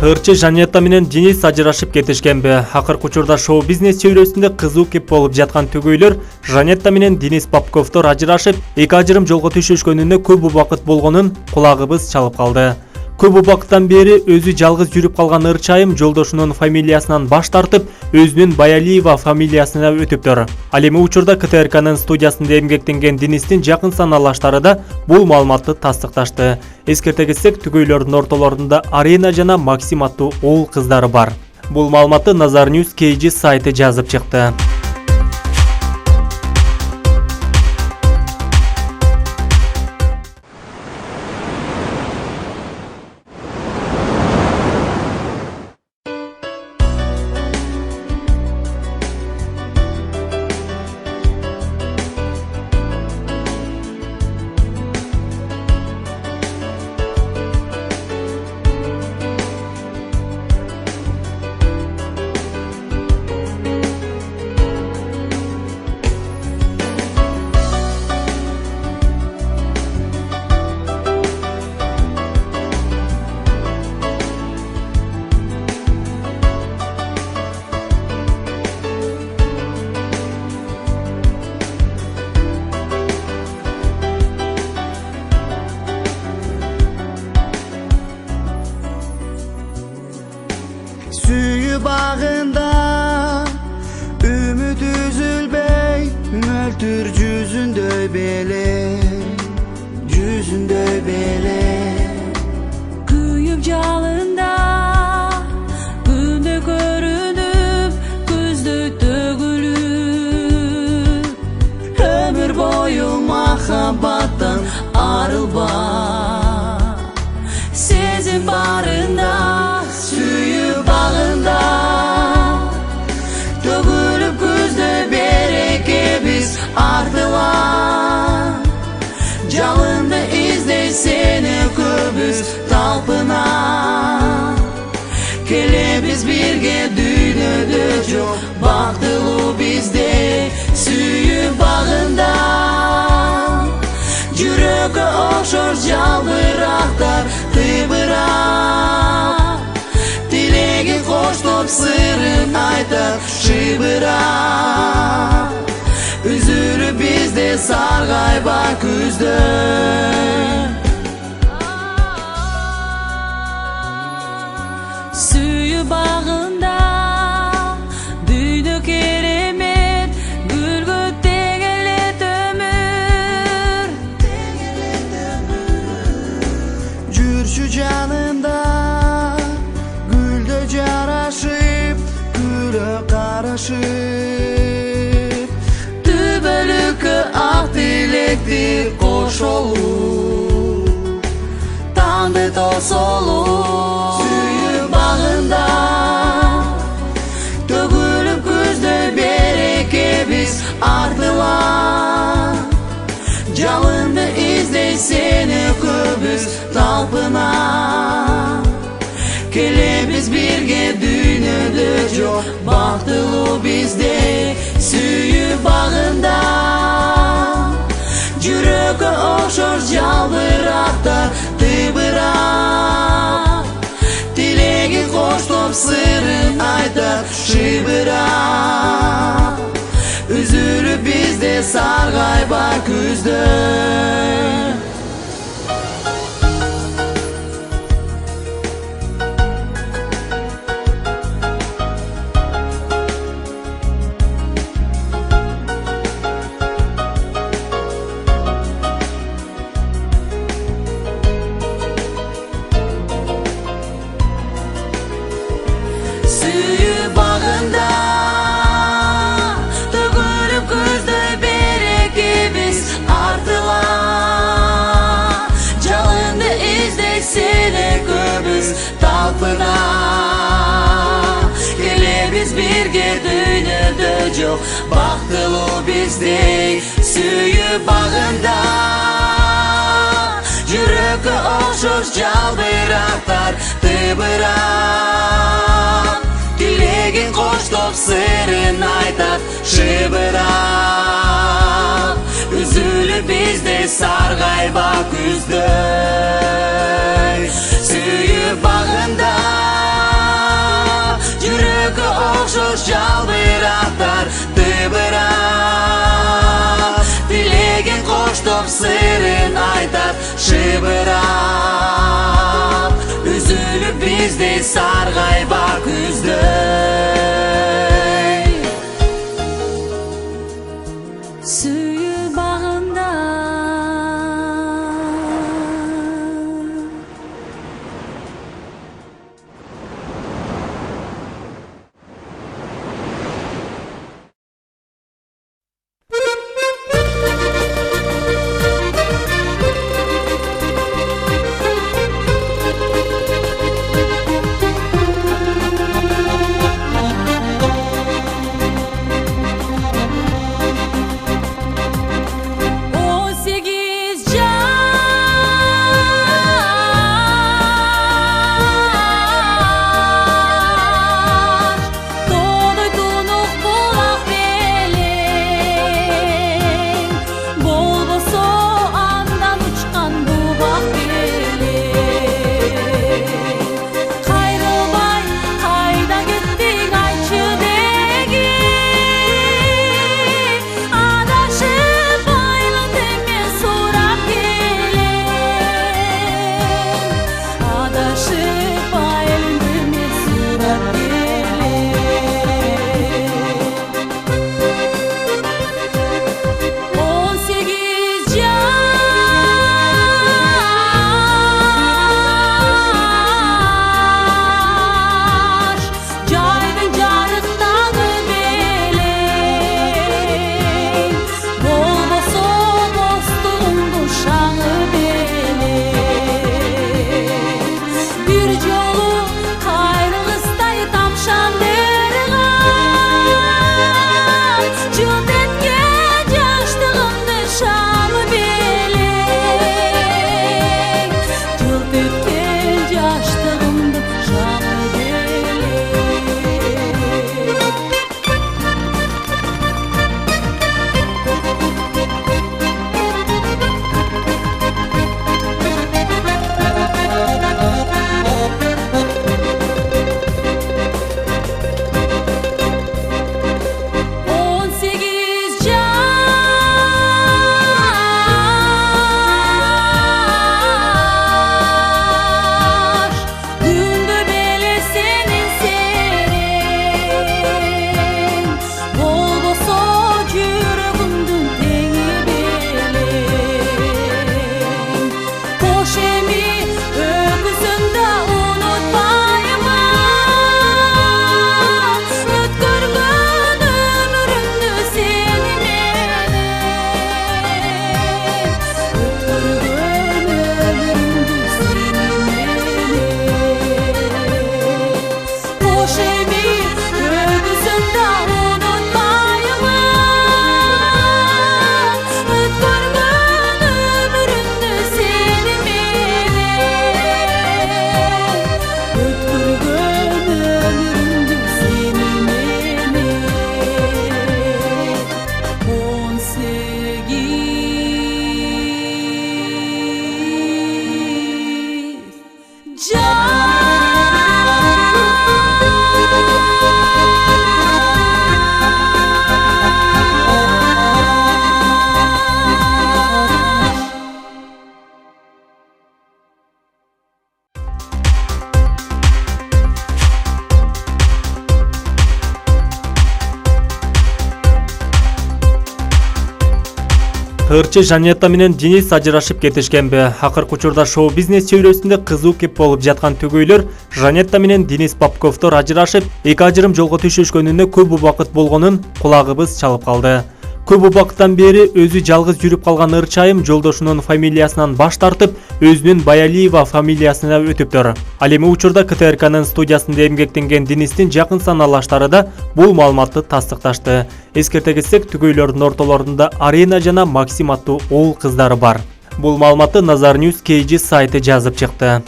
Ырчы Жанетта менен Денис ажырашып кетишкенби? Акыркы учурда шоу-бизнес чөйрөсүндө кызуу кеп болуп жаткан түгөйлөр Жанетта менен Денис Попковдор ажырашып, эки ажырым жолго түшүшкөнүнө көп убакыт болгонун кулагыбыз чалып калды. Көп убакыттан бери өзү жалгыз жүрүп калган Ырчы айым жолдошунун фамилиясынан баш тартып, өзүнүн Баялиева фамилиясына өтүптүр. Ал эми учурда КТРКнын студиясында эмгектенген Денистин жакын саналаштары да бул маалыматты тастыкташты. Эскерте кетсек, түгөйлөрдүн ортолорунда Арина жана Максим аттуу уул кыздары бар. Бул маалыматты Nazar News KG сайты жазып чыкты. Süyü bağında ümit üzülbey, möltür yüzünde bele, yüzünde bele. Kuyup jalında günde görünüp, күздө төгүлүп, Ömür boyu mahabbattan arılma. Sezim barında Süyü bağında tөгülüp күздө береке biz artılan. Жалынды izley seni köbüz talpına. Kelebіз birge dünyada çok baktılуу bizde. Süyü bağında жүрөгкө окшор жалбырактар тыбырап, тилегин коштоп сырын айтып шыбырап. Үзүлүп бизде саргайба күздө. Süyü bağında düydü keremet, gülgü tegelet ömür. Жүрчү жанында гүлдө жарашып, күлө карашып. Түбөлүккө ак тилекти кошолуп, таңды тосолуп. Сүйүү багында төгүлүп күздө береке биз артылан. Жалынды izley seni köbüz talpına. Kelebіз birge dünyada çok baktılуу bizde. Süyü bağında жүрөгкө окшор жалбырактар тыбырап, тилегин коштоп сырын айтып шыбырап. Üzülüp bizde sargayba күздө. Süyü bağında tөгүлүп күздө береке биз артылан. Жалынды izley seni көбүз талпына. Келебиз бирге дүйнөдө жок бактылуу биздей. Süyü багында жүрөккө окшош жалбырактар тыбырап, тилегин коштоп сырын айтат шыбырап. Üzülüp bizde sargayba күздө. Süyü bağında Yürüğü okşoş çalbıraqtar dıbıraq Dilegin qoştup sırrın aytar şıbıraq Üzülüp bizde sargay bak üzdöy Suyu bağında Ырчы Жанетта менен Денис ажырашып кетишкенби? Акыркы учурда шоу-бизнес чөйрөсүндө кызуу кеп болуп жаткан түгөйлөр Жанетта менен Денис Попковдор ажырашып, эки ажырым жолго түшүшкөнүнө көп убакыт болгонун кулагыбыз чалып калды. Көп убакыттан бери өзү жалгыз жүрүп калган Ырчы айым жолдошунун фамилиясынан баш тартып, өзүнүн Баялиева фамилиясына өтүптөр. Ал эми учурда КТРКнын студиясында эмгектенген Денистин жакын саналаштары да бул маалыматты тастыкташты. Эскерте кетсек, түгөйлөрдүн ортолорунда Арина жана Максим аттуу уул кыздары бар. Бул маалыматты Nazar News KG сайты жазып чыкты.